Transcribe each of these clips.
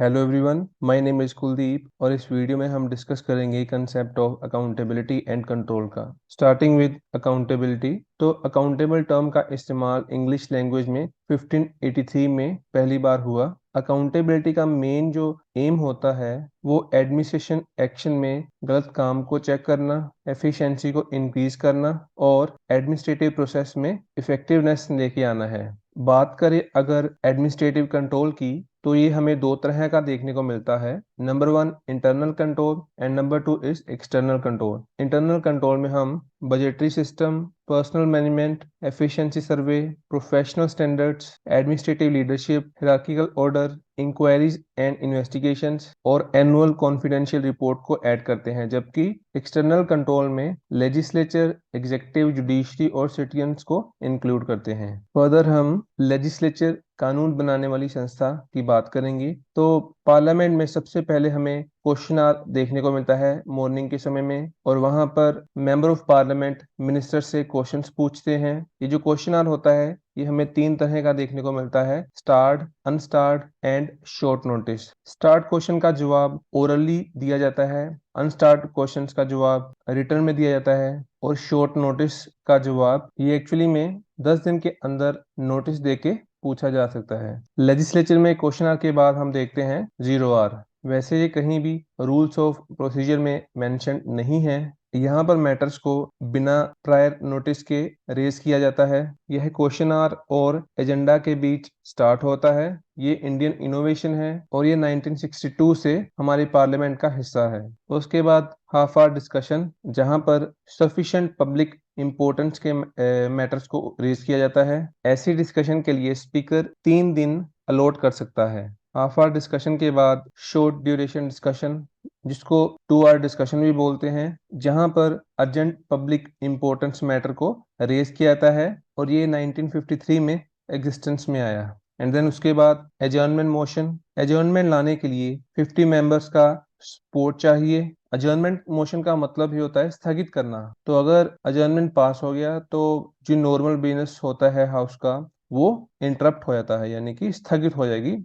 Hello everyone, my name is Kuldeep और इस video में हम डिस्कस करेंगे concept of accountability and control का। Starting with accountability. तो अकाउंटेबल टर्म का इस्तेमाल इंग्लिश लैंग्वेज में 1583 में पहली बार हुआ। अकाउंटेबिलिटी का मेन जो एम होता है वो एडमिनिस्ट्रेशन एक्शन में गलत काम को चेक करना, एफिशिएंसी को इंक्रीज करना और एडमिनिस्ट्रेटिव प्रोसेस में इफेक्टिवनेस लेके आना है। बात करें अगर एडमिनिस्ट्रेटिव कंट्रोल की, तो ये हमें दो तरह का देखने को मिलता है। Number one internal control and number two is external control. Internal control में हम budgetary system, personal management, efficiency survey, professional standards, administrative leadership, hierarchical order, inquiries and investigations और एनुअल कॉन्फिडेंशियल रिपोर्ट को ऐड करते हैं। जबकि external control में legislature, executive, judiciary और citizens को इंक्लूड करते हैं। फर्दर हम लेजिस्लेचर, कानून बनाने वाली संस्था की बात करेंगे। तो पार्लियामेंट में सबसे पहले हमें क्वेश्चन आवर देखने को मिलता है मॉर्निंग के समय में, और वहां पर मेंबर ऑफ पार्लियामेंट मिनिस्टर से क्वेश्चंस पूछते हैं। ये जो क्वेश्चन आवर होता है ये हमें तीन तरह का देखने को मिलता है: starred, unstarred and short notice. Starred question का जवाब ओरली दिया जाता है, अनस्टार्ड क्वेश्चन का जवाब रिटर्न में दिया जाता है और शॉर्ट नोटिस का जवाब ये एक्चुअली में 10 दिन के अंदर नोटिस देके पूछा जा सकता है। लेजिस्लेचर में क्वेश्चन आवर के बाद हम देखते हैं 0R। वैसे ये कहीं भी रूल्स ऑफ प्रोसीजर में मेंशन नहीं है। यहाँ पर मैटर्स को बिना प्रायर नोटिस के रेज किया जाता है। यह क्वेश्चन आवर और एजेंडा के बीच स्टार्ट होता है। ये इंडियन इनोवेशन है और ये 1962 से हमारे पार्लियामेंट का हिस्सा है। उसके बाद हाफ आवर डिस्कशन, जहां पर सफिशिएंट पब्लिक इंपॉर्टेंस के मैटर्स को रेज किया जाता है। ऐसी डिस्कशन के लिए स्पीकर 3 दिन अलॉट कर सकता है। हाफ आवर डिस्कशन के बाद शॉर्ट ड्यूरेशन डिस्कशन, जिसको 2 आवर डिस्कशन भी बोलते हैं, जहां पर अर्जेंट पब्लिक इंपॉर्टेंस मैटर को रेज किया जाता है और ये 1953 में एग्जिस्टेंस में आया। एंड देन उसके बाद एजर्नमेंट मोशन। एजर्नमेंट लाने के लिए 50 मेंबर्स का सपोर्ट चाहिए। अजर्नमेंट मोशन का मतलब ही होता है स्थगित करना। तो अगर अजर्नमेंट पास हो गया तो जो नॉर्मल बिजनेस होता है हाउस का वो इंटरप्ट हो जाता है, यानी कि स्थगित हो जाएगी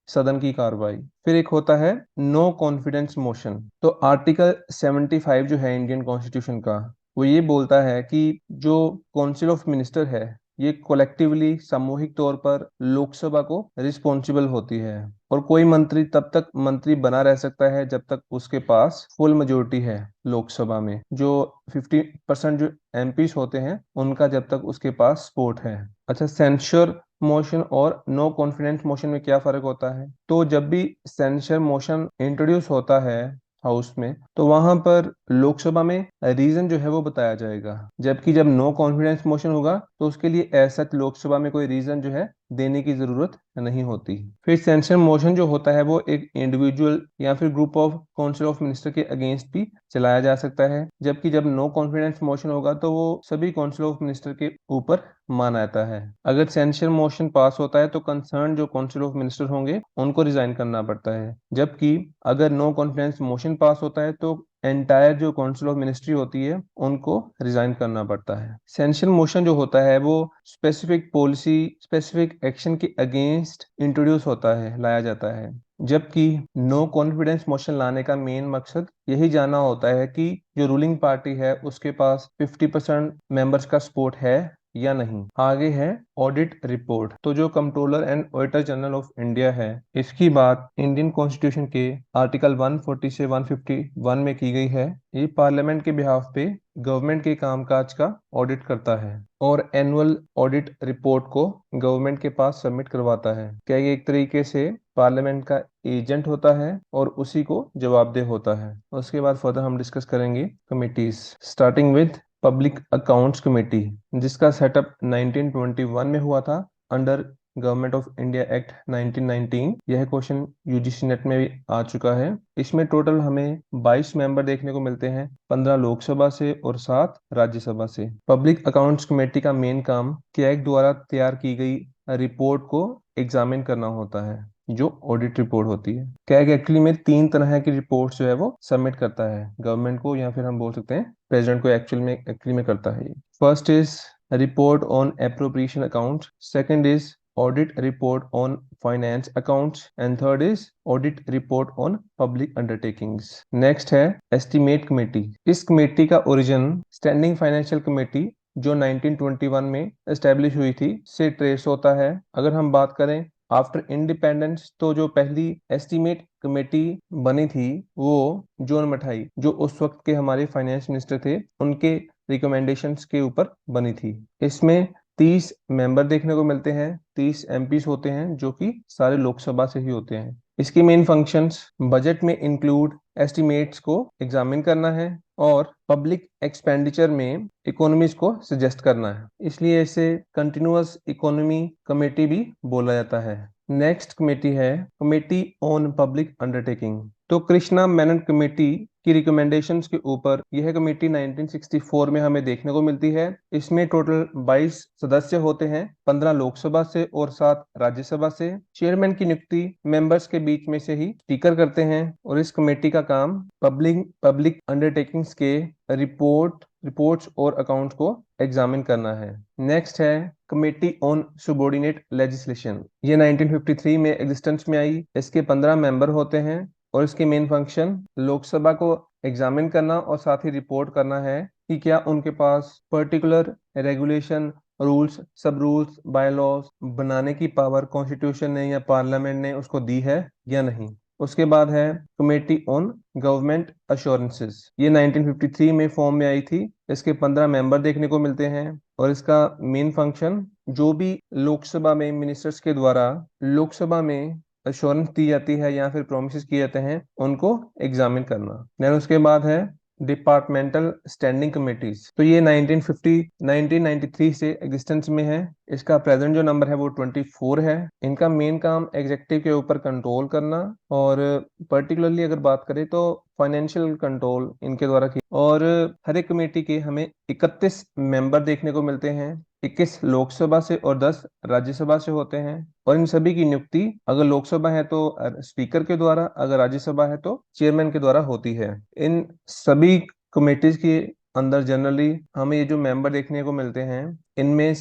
सदन की कार्रवाई। फिर एक होता है नो कॉन्फिडेंस मोशन। तो आर्टिकल 75 जो है इंडियन कॉन्स्टिट्यूशन का, वो ये बोलता है कि जो काउंसिल ऑफ मिनिस्टर है ये कोलेक्टिवली, सामूहिक तौर पर लोकसभा को रिस्पॉन्सिबल होती है और कोई मंत्री तब तक मंत्री बना रह सकता है जब तक उसके पास फुल मेजोरिटी है लोकसभा में। जो 50% जो एमपीज होते हैं उनका जब तक उसके पास सपोर्ट है। अच्छा, सेंश्योर मोशन और नो कॉन्फिडेंस मोशन में क्या फर्क होता है? तो जब भी सेंसर मोशन इंट्रोड्यूस होता है हाउस में, तो वहां पर लोकसभा में रीजन जो है वो बताया जाएगा। जबकि जब नो कॉन्फिडेंस मोशन होगा तो उसके लिए ऐसा लोकसभा में कोई रीजन जो है देने की जरूरत नहीं होती। फिर सेंसर मोशन जो होता है वो एक इंडिविजुअल या फिर group of council of minister के अगेंस्ट भी चलाया जा सकता है। जबकि जब नो कॉन्फिडेंस मोशन होगा तो वो सभी काउंसिल ऑफ मिनिस्टर के ऊपर माना जाता है। अगर सेंसर मोशन पास होता है तो कंसर्न जो काउंसिल ऑफ मिनिस्टर होंगे उनको रिजाइन करना पड़ता है। जबकि अगर नो कॉन्फिडेंस मोशन पास होता है तो एंटायर जो काउंसिल ऑफ मिनिस्ट्री होती है उनको रिजाइन करना पड़ता है। सेंसर मोशन जो होता है वो स्पेसिफिक पॉलिसी, स्पेसिफिक एक्शन के अगेंस्ट इंट्रोड्यूस होता है, लाया जाता है। जबकि नो कॉन्फिडेंस मोशन लाने का मेन मकसद यही जानना होता है कि जो रूलिंग पार्टी है उसके पास 50% मेंबर्स का सपोर्ट है या नहीं। आगे है ऑडिट रिपोर्ट। तो जो controller and auditor general of India है, इसकी बात इंडियन कॉन्स्टिट्यूशन के आर्टिकल 140 से 151 में की गई है। ये पार्लियामेंट के बिहाफ पे गवर्नमेंट के कामकाज का ऑडिट करता है और एनुअल ऑडिट रिपोर्ट को गवर्नमेंट के पास सबमिट करवाता है। क्या ये एक तरीके से पार्लियामेंट का एजेंट होता है और उसी को जवाबदेह होता है। उसके बाद फर्दर हम डिस्कस करेंगे committees, starting with public accounts committee, जिसका सेटअप 1921 में हुआ था under government of India act 1919। यह क्वेश्चन यूजीसी नेट में भी आ चुका है। इसमें टोटल हमें 22 मेंबर देखने को मिलते हैं, 15 लोकसभा से और 7 राज्यसभा से। पब्लिक अकाउंट्स कमेटी का मेन काम कैग द्वारा तैयार की गई रिपोर्ट को एग्जामिन करना होता है, जो ऑडिट रिपोर्ट होती है। कैग एक्चुअली में 3 तरह की रिपोर्ट्स जो है वो सबमिट करता है गवर्नमेंट को, या फिर हम बोल सकते हैं प्रेसिडेंट को एक्चुअली में करता है। First is report on appropriation account, second is audit report on finance accounts, and third is audit report on public undertakings. Next है estimate committee. इस कमेटी का ओरिजिन स्टैंडिंग फाइनेंशियल कमेटी जो 1921 में establish हुई थी से ट्रेस होता है। अगर हम बात करें आफ्टर इंडिपेंडेंस, तो जो पहली एस्टीमेट कमेटी बनी थी वो जॉन मठाई, जो उस वक्त के हमारे फाइनेंस मिनिस्टर थे, उनके रिकमेंडेशंस के ऊपर बनी थी। इसमें 30 मेंबर देखने को मिलते हैं, 30 एमपीस होते हैं जो कि सारे लोकसभा से ही होते हैं। इसकी मेन फंक्शंस बजट में इंक्लूड एस्टिमेट्स को एग्जामिन करना है और पब्लिक एक्सपेंडिचर में इकोनॉमीज को सजेस्ट करना है, इसलिए इसे कंटिन्यूअस इकोनॉमी कमेटी भी बोला जाता है। नेक्स्ट कमेटी है कमेटी ऑन पब्लिक अंडरटेकिंग। तो कृष्णा मेनन कमेटी की रिकमेंडेशंस के ऊपर यह कमेटी 1964 में हमें देखने को मिलती है। इसमें टोटल 22 सदस्य होते हैं, 15 लोकसभा से और 7 राज्यसभा से। चेयरमैन की नियुक्ति मेंबर्स के बीच में से ही स्पीकर करते हैं और इस कमेटी का काम पब्लिक अंडरटेकिंग्स के रिपोर्ट्स और अकाउंट्स को एग्जामिन करना है। नेक्स्ट है कमेटी ऑन सुबॉर्डिनेट लेजिस्लेशन। ये 1953 में एग्जिस्टेंस में आई। इसके 15 मेंबर होते हैं और इसके मेन फंक्शन लोकसभा को एग्जामिन करना और साथ ही रिपोर्ट करना है कि क्या उनके पास पर्टिकुलर रेगुलेशन, रूल्स, सब रूल्स, बाय लॉज बनाने की पावर कॉन्स्टिट्यूशन ने या पार्लियामेंट ने उसको दी है या नहीं। उसके बाद है कमेटी ऑन गवर्नमेंट अश्योरेंसेस। ये 1953 में फॉर्म में आई थी। इसके 15 मेंबर देखने को मिलते हैं और इसका मेन फंक्शन जो भी लोकसभा में मिनिस्टर्स के द्वारा लोकसभा में अश्योरेंस दी जाती है या फिर प्रोमिस किए जाते हैं उनको एग्जामिन करना। देन उसके बाद है डिपार्टमेंटल स्टैंडिंग कमेटीज। तो ये 1993 से एग्जिस्टेंस में है। इसका प्रेजेंट जो नंबर है वो 24 है। इनका मेन काम एग्जेक्टिव के ऊपर कंट्रोल करना और पर्टिकुलरली अगर बात करें तो फाइनेंशियल कंट्रोल इनके द्वारा की। और हर एक कमेटी के हमें 31 मेंबर देखने को मिलते हैं, 21 लोकसभा से और 10 राज्यसभा से होते हैं। और इन सभी की नियुक्ति अगर लोकसभा है तो स्पीकर के द्वारा, अगर राज्यसभा है तो चेयरमैन के द्वारा होती है। इन सभी कमेटीज के अंदर जनरली हमें ये जो मेंबर देखने को मिलते हैं इनमें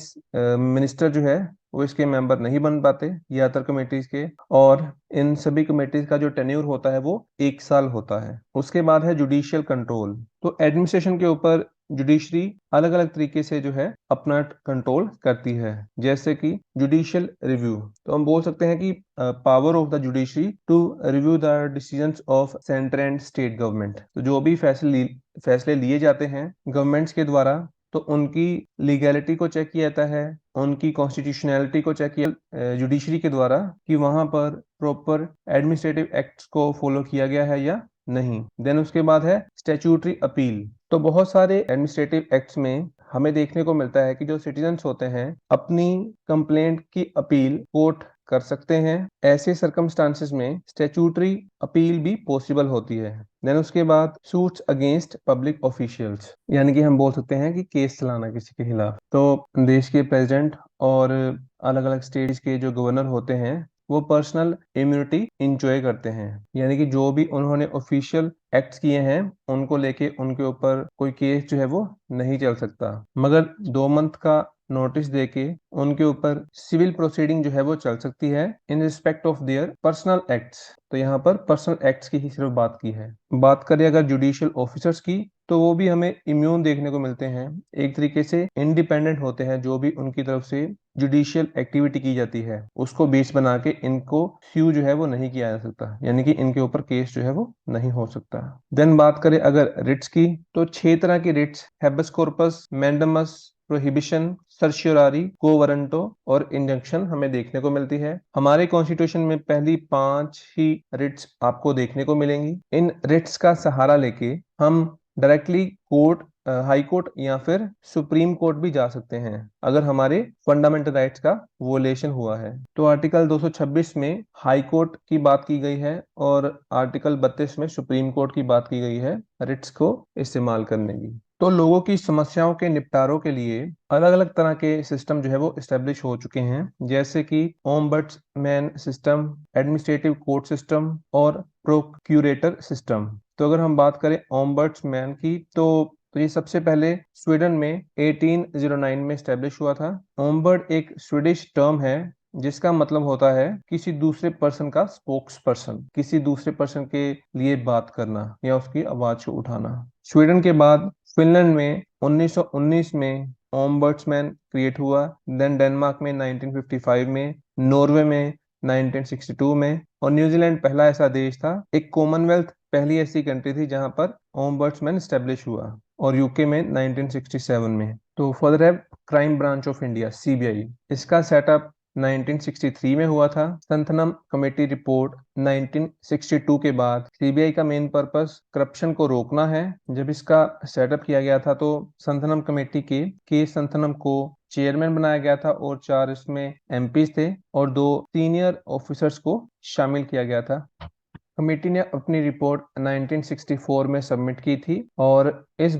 मिनिस्टर जो है वो इसके मेंबर नहीं बन पाते ये अदर कमेटीज के। और इन सभी कमेटीज का जो टेन्योर होता है वो 1 साल होता है। उसके बाद है जुडिशियल कंट्रोल। तो एडमिनिस्ट्रेशन के ऊपर जुडिशरी अलग अलग तरीके से जो है अपना कंट्रोल करती है, जैसे कि जुडिशियल रिव्यू। तो हम बोल सकते हैं कि power of the judiciary to review the decisions of central and state government. तो जो भी फैसले लिए जाते हैं गवर्नमेंट्स के द्वारा तो उनकी लीगैलिटी को चेक किया जाता है, उनकी कॉन्स्टिट्यूशनैलिटी को चेक किया जुडिशरी के द्वारा कि वहां पर प्रॉपर एडमिनिस्ट्रेटिव एक्ट्स को फॉलो किया गया है या नहीं। देन उसके बाद है स्टैट्यूटरी अपील। तो बहुत सारे एडमिनिस्ट्रेटिव एक्ट्स में हमें देखने को मिलता है कि जो सिटीजन्स होते हैं अपनी कंप्लेंट की अपील कोर्ट कर सकते हैं। ऐसे सर्कमस्टांसेस में स्टैट्यूटरी अपील भी पॉसिबल होती है। देन उसके बाद सूट्स अगेंस्ट पब्लिक ऑफिशियल्स, यानी कि हम बोल सकते हैं कि केस चलाना किसी के खिलाफ। तो देश के प्रेसिडेंट और अलग अलग स्टेट्स के जो गवर्नर होते हैं वो पर्सनल इम्यूनिटी इंजॉय करते हैं, यानी कि जो भी उन्होंने ऑफिशियल एक्ट्स किए हैं उनको लेके उनके ऊपर कोई केस जो है वो नहीं चल सकता, मगर 2 मंथ का नोटिस देके उनके ऊपर सिविल प्रोसीडिंग जो है वो चल सकती है in respect of their personal acts. तो यहाँ पर पर्सनल एक्ट्स की ही सिर्फ बात की है। बात करें अगर जुडिशियल ऑफिसर्स की तो वो भी हमें इम्यून देखने को मिलते हैं, एक तरीके से इंडिपेंडेंट होते हैं। जो भी उनकी तरफ से जुडिशियल एक्टिविटी की जाती है उसको बेस बना के इनको स्यू जो है वो नहीं किया जा सकता, यानी कि इनके ऊपर केस जो है वो नहीं हो सकता। देन बात करें अगर रिट्स की तो 6 तरह की writs habeas corpus, mandamus, prohibition, certiorari, quo warranto और इंजंक्शन हमें देखने को मिलती है। हमारे कॉन्स्टिट्यूशन में पहली 5 ही रिट्स आपको देखने को मिलेंगी। इन रिट्स का सहारा लेके हम डायरेक्टली कोर्ट, हाई कोर्ट या फिर सुप्रीम कोर्ट भी जा सकते हैं अगर हमारे फंडामेंटल राइट्स का वोलेशन हुआ है। तो आर्टिकल 226 में हाई कोर्ट की बात की गई है और आर्टिकल 32 में सुप्रीम कोर्ट की बात की गई है रिट्स को इस्तेमाल करने की। तो लोगों की समस्याओं के निपटारों के लिए अलग अलग तरह के सिस्टम जो है वो इस्टेब्लिश हो चुके हैं, जैसे कि ombudsman system, administrative court system और प्रोक्यूरेटर सिस्टम। तो अगर हम बात करें ओम्बड्समैन की तो ये सबसे पहले स्वीडन में 1809 में स्टैब्लिश हुआ था। ओम्बर्ड एक स्वीडिश टर्म है जिसका मतलब होता है किसी दूसरे पर्सन का स्पोक्स पर्सन, किसी दूसरे पर्सन के लिए बात करना या उसकी आवाज को उठाना। स्वीडन के बाद फिनलैंड में 1919 में ओम्बड्समैन क्रिएट हुआ, देन डेनमार्क में 1955 में, नॉर्वे में 1962 में, और न्यूजीलैंड पहला ऐसा देश था, एक कॉमनवेल्थ पहली ऐसी कंट्री थी जहां पर ओम्बड्समैन स्टेब्लिश हुआ, और यूके में 1967 में। तो फर्दर है crime branch of India, CBI. इसका सेटअप 1963 में हुआ था। संथनम कमेटी रिपोर्ट 1962 के बाद सीबीआई का मेन पर्पस करप्शन को रोकना है। जब इसका सेटअप किया गया था तो संथनम कमेटी के संथनम को चेयरमैन बनाया गया था, और 4 इसमें एमपीज थे और 2 सीनियर ऑफिसर्स को शामिल किया गया था। कमेटी ने अपनी रिपोर्ट 1964 में सबमिट की थी, और इस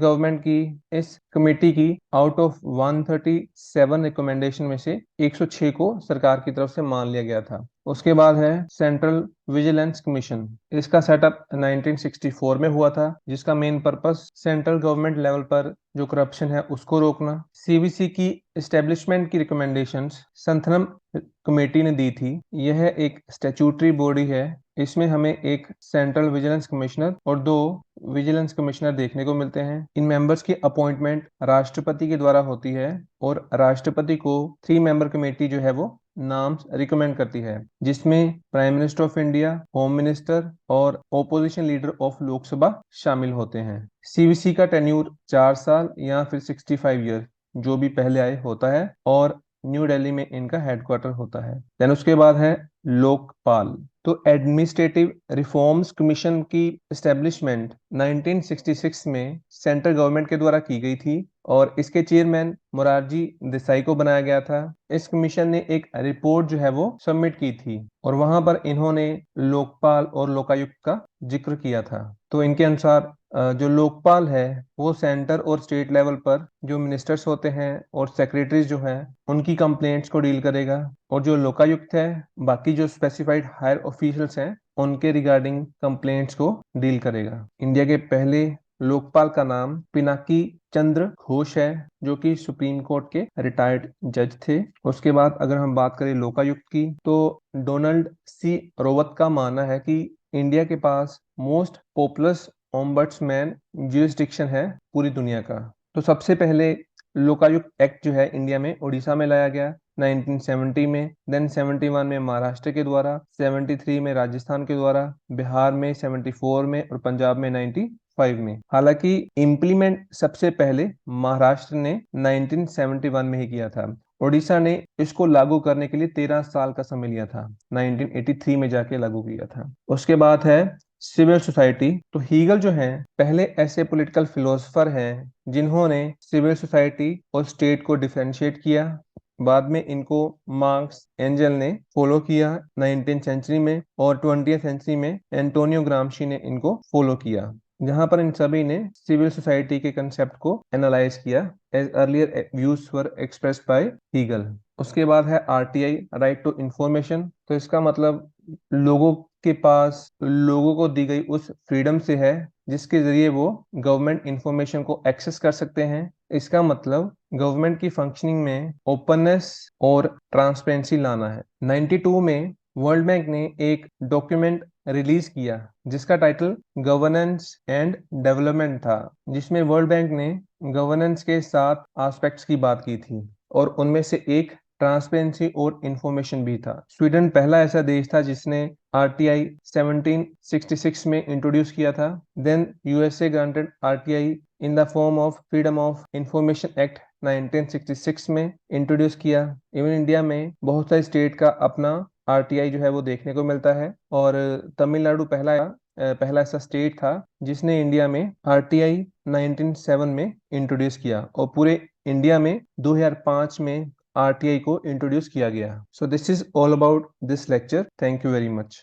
कमेटी की आउट ऑफ 137 रिकमेंडेशन में से 106 को सरकार की तरफ से मान लिया गया था। उसके बाद है सेंट्रल विजिलेंस कमीशन। इसका सेटअप 1964 में हुआ था, जिसका main purpose central government level पर जो करप्शन है उसको रोकना। सीवीसी की एस्टेब्लिशमेंट की रिकमेंडेशंस संथनम कमेटी ने दी थी। यह एक स्टैट्यूटरी बॉडी है। इसमें हमें एक सेंट्रल विजिलेंस कमिश्नर और 2 विजिलेंस कमिश्नर देखने को मिलते हैं। इन मेंबर्स की अपॉइंटमेंट राष्ट्रपति के द्वारा होती है, और राष्ट्रपति को 3 मेंबर कमेटी जो है वो नाम रिकमेंड करती है, जिसमें prime minister of India, home minister और ओपोजिशन लीडर ऑफ लोकसभा शामिल होते हैं। सीवीसी का टेन्यूर 4 साल या फिर 65 ईयर, जो भी पहले आए होता है, और न्यू दिल्ली में इनका हेडक्वार्टर होता है। देन उसके बाद है लोकपाल। तो एडमिनिस्ट्रेटिव रिफॉर्म्स कमीशन की एस्टेब्लिशमेंट 1966 में सेंट्रल गवर्नमेंट के द्वारा की गई थी, और इसके चेयरमैन मोरारजी देसाई को बनाया गया था। इस कमीशन ने एक रिपोर्ट जो है वो सबमिट की थी, और वहां पर इन्होंने लोकपाल और लोकायुक्त का जिक्र किया था। तो इनके अनुसार जो लोकपाल है वो सेंटर और स्टेट लेवल पर जो मिनिस्टर्स होते हैं और सेक्रेटरीज जो हैं उनकी कंप्लेंट्स को डील करेगा, और जो लोकायुक्त है बाकी जो स्पेसिफाइड हायर ऑफिशियल्स हैं उनके रिगार्डिंग कंप्लेंट्स को डील करेगा। इंडिया के पहले लोकपाल का नाम पिनाकी चंद्र घोष है, जो कि सुप्रीम कोर्ट के रिटायर्ड जज थे। उसके बाद अगर हम बात करें लोकायुक्त की, तो डोनाल्ड सी रोवत का मानना है कि इंडिया के पास मोस्ट पॉपुलस ओम्बड्समैन ज्यूरिसडिक्शन है पूरी दुनिया का। तो सबसे पहले लोकायुक्त एक्ट जो है इंडिया में उड़ीसा में लाया गया 1970 में, देन 71 में महाराष्ट्र के द्वारा, 73 में राजस्थान के द्वारा, बिहार में 74 में, और पंजाब में 95 में। हालांकि इम्प्लीमेंट सबसे पहले महाराष्ट्र ने 1971 में ही किया था। उड़ीसा ने इसको लागू करने के लिए 13 साल का समय लिया था, 1983 में जाके लागू किया था। उसके बाद है सिविल सोसाइटी। तो हीगल जो है पहले ऐसे पॉलिटिकल फिलोसफर हैं जिन्होंने सिविल सोसाइटी और स्टेट को डिफरेंशिएट किया। बाद में इनको मार्क्स एंजल ने फॉलो किया 19th सेंचुरी में, और 20th सेंचुरी में एंटोनियो ग्रामशी ने इनको फॉलो किया, जहां पर इन सभी ने सिविल सोसाइटी के कंसेप्ट को एनालाइज किया as earlier views were expressed by Hegel. उसके बाद है आरटीआई, राइट टू इंफॉर्मेशन। तो इसका मतलब लोगों के पास लोगों को दी गई उस फ्रीडम से है जिसके जरिए वो गवर्नमेंट इंफॉर्मेशन को एक्सेस कर सकते हैं। इसका मतलब गवर्नमेंट की फंक्शनिंग में ओपननेस और ट्रांसपेरेंसी लाना है। 92 में वर्ल्ड बैंक ने एक डॉक्यूमेंट रिलीज किया जिसका टाइटल गवर्नेंस एंड डेवलपमेंट था, जिसमें वर्ल्ड बैंक ने गवर्नेंस के 7 एस्पेक्ट्स की बात की थी, और उनमें से एक ट्रांसपेरेंसी और इंफॉर्मेशन भी था। स्वीडन पहला ऐसा देश था जिसने आरटीआई 1766 में इंट्रोड्यूस किया था। Then USA granted RTI in the form of freedom of information act 1966 में इंट्रोड्यूस किया। इवन इंडिया में बहुत सारे स्टेट का अपना आरटीआई जो है वो देखने को मिलता है, और तमिलनाडु पहला ऐसा स्टेट था जिसने इंडिया में आरटीआई 1907 में इंट्रोड्यूस किया, और पूरे इंडिया में 2005 में आरटीआई को इंट्रोड्यूस किया गया। So this is all about this lecture. Thank you very much.